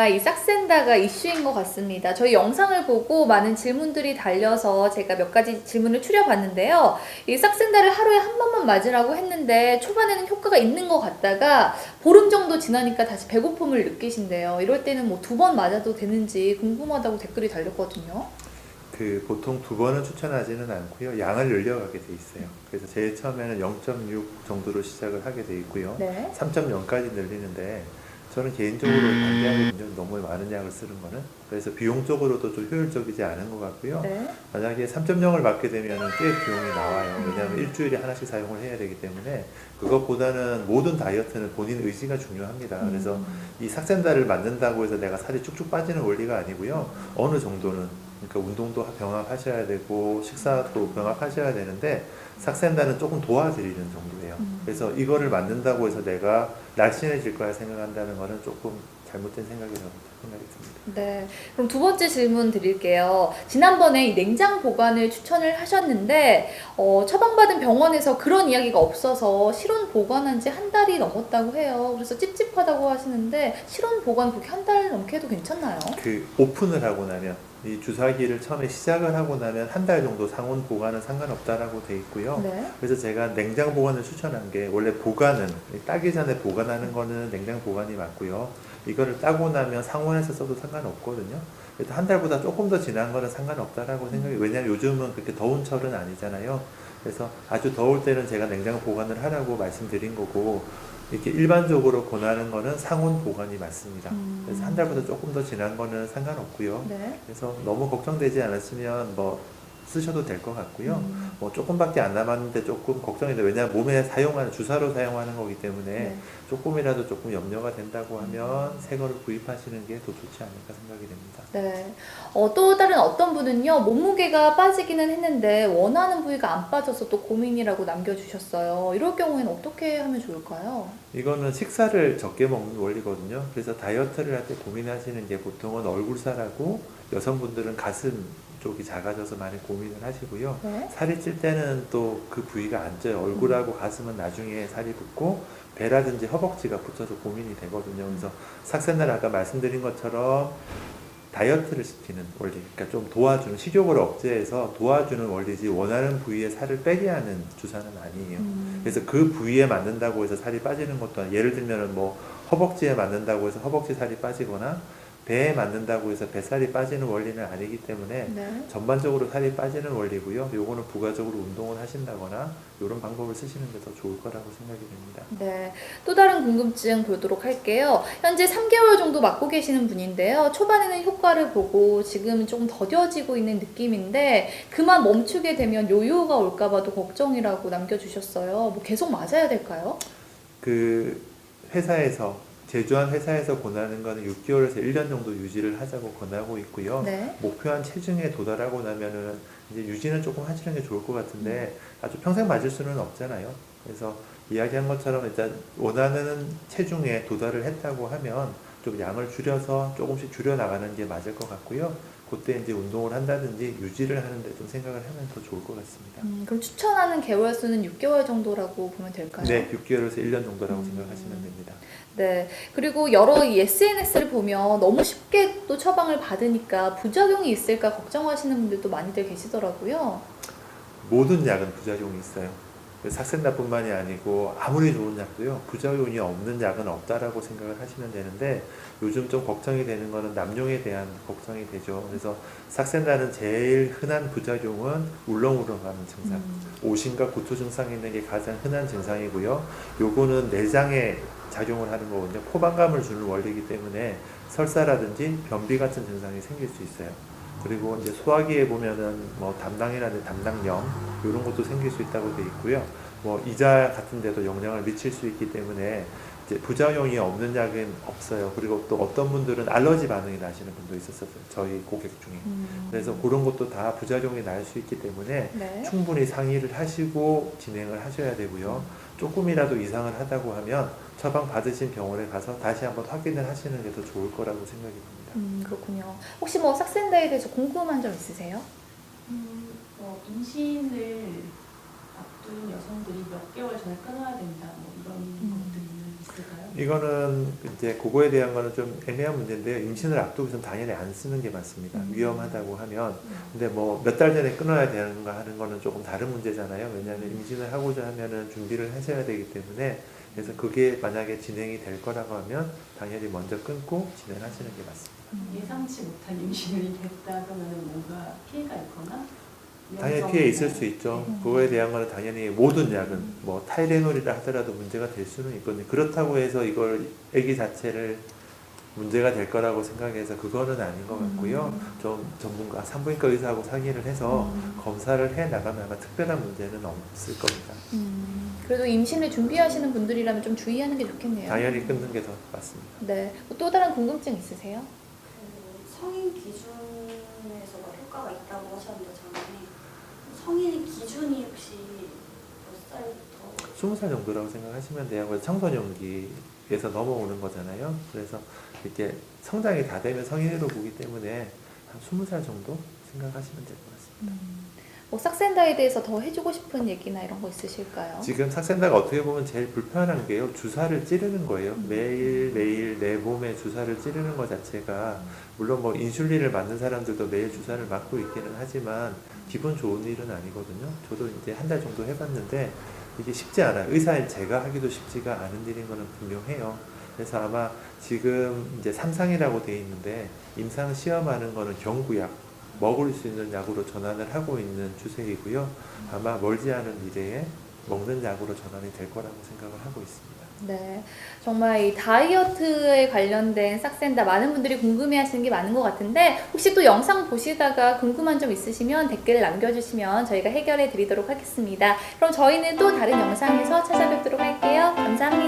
정말 이 싹센다가 이슈인 것 같습니다. 저희 영상을 보고 많은 질문들이 달려서 제가 몇 가지 질문을 추려봤는데요. 이 싹센다를 하루에 한 번만 맞으라고 했는데 초반에는 효과가 있는 것 같다가 보름 정도 지나니까 다시 배고픔을 느끼신대요. 이럴 때는 뭐 2번 맞아도 되는지 궁금하다고 댓글이 달렸거든요. 보통 2번은 추천하지는 않고요. 양을 늘려가게 돼 있어요. 그래서 제일 처음에는 0.6 정도로 시작을 하게 돼 있고요. 네. 3.0까지 늘리는데 저는 개인적으로 반대하거든요. 너무 많은 약을 쓰는 거는. 그래서 비용적으로도 좀 효율적이지 않은 것 같고요. 네. 만약에 3.0을 맞게 되면 꽤 비용이 나와요. 왜냐하면 일주일에 하나씩 사용을 해야 되기 때문에 그것보다는 모든 다이어트는 본인 의지가 중요합니다. 그래서 이 삭센다를 맞는다고 해서 내가 살이 쭉쭉 빠지는 원리가 아니고요. 어느 정도는 그러니까 운동도 병합하셔야 되고 식사도 병합하셔야 되는데 삭센다는 조금 도와드리는 정도예요. 그래서 이거를 만든다고 해서 내가 날씬해질 거야 생각한다는 거는 조금 잘못된 생각이라고 생각이 듭니다. 네. 그럼 2번째 질문 드릴게요. 지난번에 이 냉장 보관을 추천을 하셨는데, 처방받은 병원에서 그런 이야기가 없어서 실온 보관한 지 한 달이 넘었다고 해요. 그래서 찝찝하다고 하시는데, 실온 보관 그렇게 한 달 넘게 해도 괜찮나요? 오픈을 하고 나면 이 주사기를 처음에 시작을 하고 나면 한 달 정도 상온 보관은 상관없다라고 돼 있고요. 네. 그래서 제가 냉장 보관을 추천한 게 원래 보관은 따기 전에 보관하는 거는 냉장 보관이 맞고요. 이거를 따고 나면 상온에서 써도 상관없거든요. 그래서 한 달보다 조금 더 지난 거는 상관없다라고 생각이 왜냐면 요즘은 그렇게 더운 철은 아니잖아요. 그래서 아주 더울 때는 제가 냉장 보관을 하라고 말씀드린 거고 이렇게 일반적으로 권하는 거는 상온 보관이 맞습니다. 그래서 한 달보다 조금 더 지난 거는 상관없고요. 네. 그래서 너무 걱정되지 않으시면 쓰셔도 될 것 같고요. 조금밖에 안 남았는데 조금 걱정이 돼. 왜냐하면 몸에 사용하는 주사로 사용하는 거기 때문에 네. 조금이라도 조금 염려가 된다고 하면 새 거를 구입하시는 게 더 좋지 않을까 생각이 됩니다. 네. 또 다른 어떤 분은요, 몸무게가 빠지기는 했는데 원하는 부위가 안 빠져서 또 고민이라고 남겨주셨어요. 이럴 경우에는 어떻게 하면 좋을까요? 이거는 식사를 적게 먹는 원리거든요. 그래서 다이어트를 할 때 고민하시는 게 보통은 얼굴살하고 여성분들은 가슴 쪽이 작아져서 많이 고민을 하시고요. 네. 살이 찔 때는 또 그 부위가 안 쪄요. 얼굴하고 가슴은 나중에 살이 붙고 배라든지 허벅지가 붙어서 고민이 되거든요. 그래서 삭센다는 아까 말씀드린 것처럼 다이어트를 시키는 원리, 그러니까 좀 도와주는, 식욕을 억제해서 도와주는 원리지 원하는 부위에 살을 빼게 하는 주사는 아니에요. 그래서 그 부위에 맞는다고 해서 살이 빠지는 것도 아니에요. 예를 들면은 허벅지에 맞는다고 해서 허벅지 살이 빠지거나 배에 맞는다고 해서 뱃살이 빠지는 원리는 아니기 때문에 네. 전반적으로 살이 빠지는 원리고요. 요거는 부가적으로 운동을 하신다거나 이런 방법을 쓰시는 게 더 좋을 거라고 생각이 됩니다. 네. 또 다른 궁금증 보도록 할게요. 현재 3개월 정도 맞고 계시는 분인데요. 초반에는 효과를 보고 지금은 조금 더뎌지고 있는 느낌인데 그만 멈추게 되면 요요가 올까봐도 걱정이라고 남겨주셨어요. 뭐 계속 맞아야 될까요? 그 회사에서 제조한 회사에서 권하는 거는 6개월에서 1년 정도 유지를 하자고 권하고 있고요. 네. 목표한 체중에 도달하고 나면은 이제 유지는 조금 하시는 게 좋을 것 같은데 아주 평생 맞을 수는 없잖아요. 그래서 이야기한 것처럼 일단 원하는 체중에 도달을 했다고 하면 좀 양을 줄여서 조금씩 줄여 나가는 게 맞을 것 같고요. 그때 이제 운동을 한다든지 유지를 하는데 좀 생각을 하면 더 좋을 것 같습니다. 그럼 추천하는 개월 수는 6개월 정도라고 보면 될까요? 네, 6개월에서 1년 정도라고 생각하시면 됩니다. 네. 그리고 여러 SNS를 보면 너무 쉽게 또 처방을 받으니까 부작용이 있을까 걱정하시는 분들도 많이들 계시더라고요. 모든 약은 부작용이 있어요. 삭센다뿐만이 아니고 아무리 좋은 약도요 부작용이 없는 약은 없다라고 생각을 하시면 되는데 요즘 좀 걱정이 되는 거는 남용에 대한 걱정이 되죠. 그래서 삭센다는 제일 흔한 부작용은 울렁울렁하는 증상, 오심과 구토 증상이 있는 게 가장 흔한 증상이고요. 요거는 내장에 작용을 하는 거거든요. 포만감을 주는 원리이기 때문에 설사라든지 변비 같은 증상이 생길 수 있어요. 그리고 이제 소화기에 보면은 담낭이라든지 담낭염 이런 것도 생길 수 있다고 돼 있고요. 이자 같은 데도 영향을 미칠 수 있기 때문에 이제 부작용이 없는 약은 없어요. 그리고 또 어떤 분들은 알러지 반응이 나시는 분도 있었어요. 저희 고객 중에. 그래서 그런 것도 다 부작용이 날 수 있기 때문에 네. 충분히 상의를 하시고 진행을 하셔야 되고요. 조금이라도 이상을 하다고 하면 처방 받으신 병원에 가서 다시 한번 확인을 하시는 게 더 좋을 거라고 생각이 듭니다. 그렇군요. 혹시 뭐 삭센다에 대해서 궁금한 점 있으세요? 임신을 앞둔 여성들이 몇 개월 전에 끊어야 된다, 이런 것들이 있을까요? 이거는 이제 그거에 대한 거는 좀 애매한 문제인데요. 임신을 앞두고선 당연히 안 쓰는 게 맞습니다. 위험하다고 하면. 근데 뭐 몇 달 전에 끊어야 되는가 하는 거는 조금 다른 문제잖아요. 왜냐하면 임신을 하고자 하면은 준비를 하셔야 되기 때문에 그래서 그게 만약에 진행이 될 거라고 하면 당연히 먼저 끊고 진행하시는 게 맞습니다. 예상치 못한 임신이 됐다 그러면 뭔가 피해가 있거나 당연히 피해 있을 수 있죠. 그거에 대한 거는 당연히 모든 약은 뭐 타이레놀이라 하더라도 문제가 될 수는 있거든요. 그렇다고 해서 이걸 아기 자체를 문제가 될 거라고 생각해서 그거는 아닌 것 같고요. 좀 전문가, 산부인과 의사하고 상의를 해서 검사를 해 나가면 아마 특별한 문제는 없을 겁니다. 그래도 임신을 준비하시는 분들이라면 좀 주의하는 게 좋겠네요. 당연히 끊는 게 더 맞습니다. 네. 또 다른 궁금증 있으세요? 그 성인 기준에서 효과가 있다고 하셨는데 저는 성인 기준이 혹시 몇 살부터? 20살 정도라고 생각하시면 돼요. 그래서 청소년기에서 넘어오는 거잖아요. 그래서 이렇게 성장이 다 되면 성인으로 보기 때문에 한 20살 정도 생각하시면 될 것 같습니다. 뭐 싹센다에 대해서 더 해주고 싶은 얘기나 이런 거 있으실까요? 지금 삭센다가 어떻게 보면 제일 불편한 게요. 주사를 찌르는 거예요. 매일 내 몸에 주사를 찌르는 것 자체가 물론 뭐 인슐린을 맞는 사람들도 매일 주사를 맞고 있기는 하지만 기분 좋은 일은 아니거든요. 저도 이제 한 달 정도 해봤는데 이게 쉽지 않아요. 의사인 제가 하기도 쉽지가 않은 일인 거는 분명해요. 그래서 아마 지금 이제 3상이라고 돼 있는데 임상 시험하는 거는 경구약 먹을 수 있는 약으로 전환을 하고 있는 추세이고요. 아마 멀지 않은 미래에 먹는 약으로 전환이 될 거라고 생각을 하고 있습니다. 네, 정말 이 다이어트에 관련된 싹센다 많은 분들이 궁금해하시는 게 많은 것 같은데 혹시 또 영상 보시다가 궁금한 점 있으시면 댓글 남겨주시면 저희가 해결해 드리도록 하겠습니다. 그럼 저희는 또 다른 영상에서 찾아뵙도록 할게요. 감사합니다.